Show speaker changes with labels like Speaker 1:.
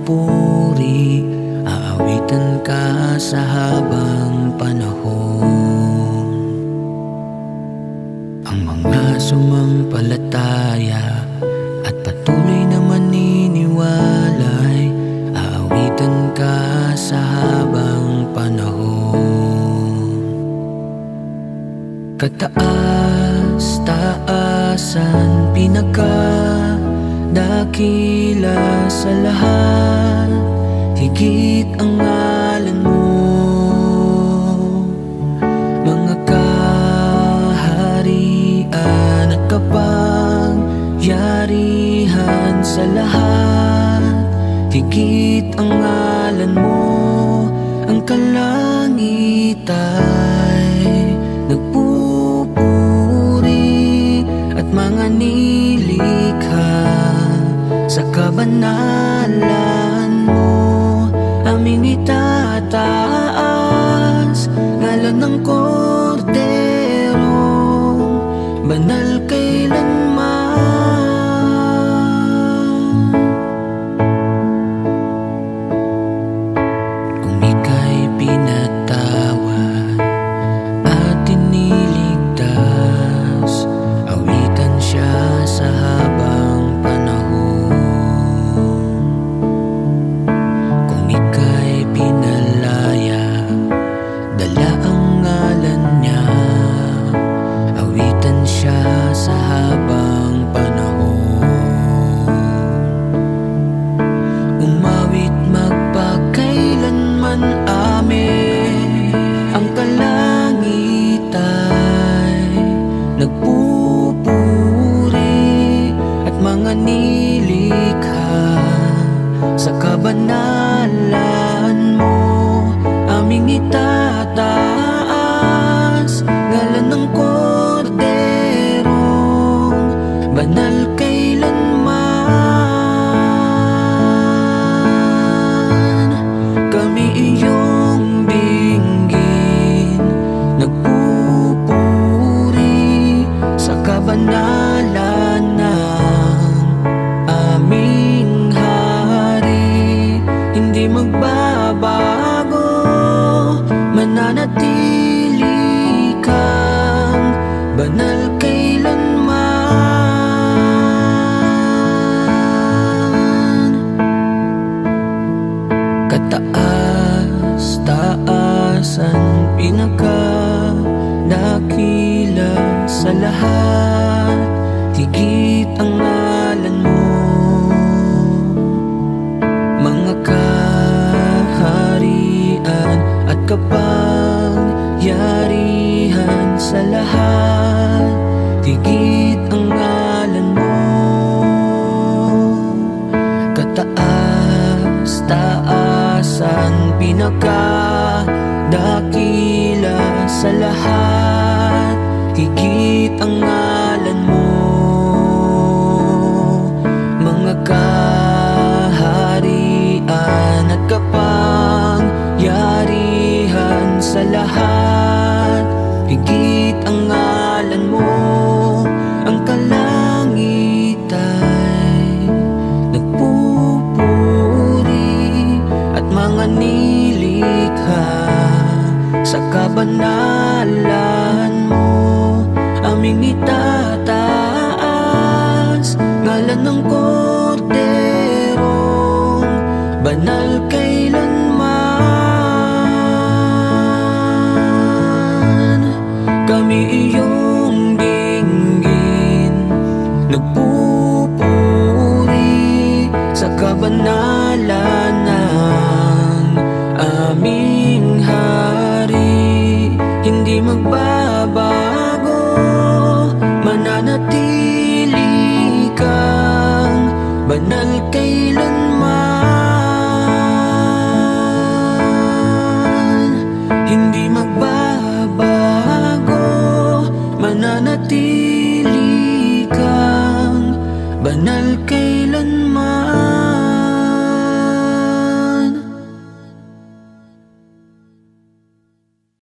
Speaker 1: nagpupuri, aawitan ka sa habang panahon. Ang mga sumampalataya at patuloy na maniniwalay, aawitan ka sa habang panahon. Kataas-taasan, pinakadakila sa lahat, higit ang ngalan mo. Mga kaharian at kapangyarihan sa lahat, higit ang ngalan mo. Ang kalangit ay nagpupuri at mga nilikha sa kabanalan mo. Aming itataas ngalan ng Korderong banal kailanman. Kung ika'y pinatawad at iniligtas, awitan siya sa habang panahon. Kung ika'y pinalaya, dala ang ngalan niya, awitan siya sa habang panahon. Umawit magpakailanman, amen. Ang kalangit ay nagpupuri at mga nilikha sa kabanalan mo. Aming itataas ngalan ng Korderong banal kailanman. Kami iyong dinggin, nagpupuri sa kabanalan ng aming Hari. Hindi magbabago, mananatili kang banal kailanman. Kataas-taasan, pinakadakila sa lahat, higit ang ngalan mo. Mga kaharian at kapangyarihan sa lahat, higit ang ngalan mo. Kataas-taasan, pinakadakila sa lahat, higit ang ngalan mo. Mga kaharian at kapangyarihan sa lahat, higit ang ngalan mo. Ang kalangit ay nagpupuri at mga nilikha sa kabanalan mo. Aming itataas ngalan ng Korderong banal kailanman. Kami iyong dinggin, nagpupuri sa kabanalan ng aming Hari. Hindi magbabago, mananatili kang banal kailanman. Hindi magbabago, mananatili kang banal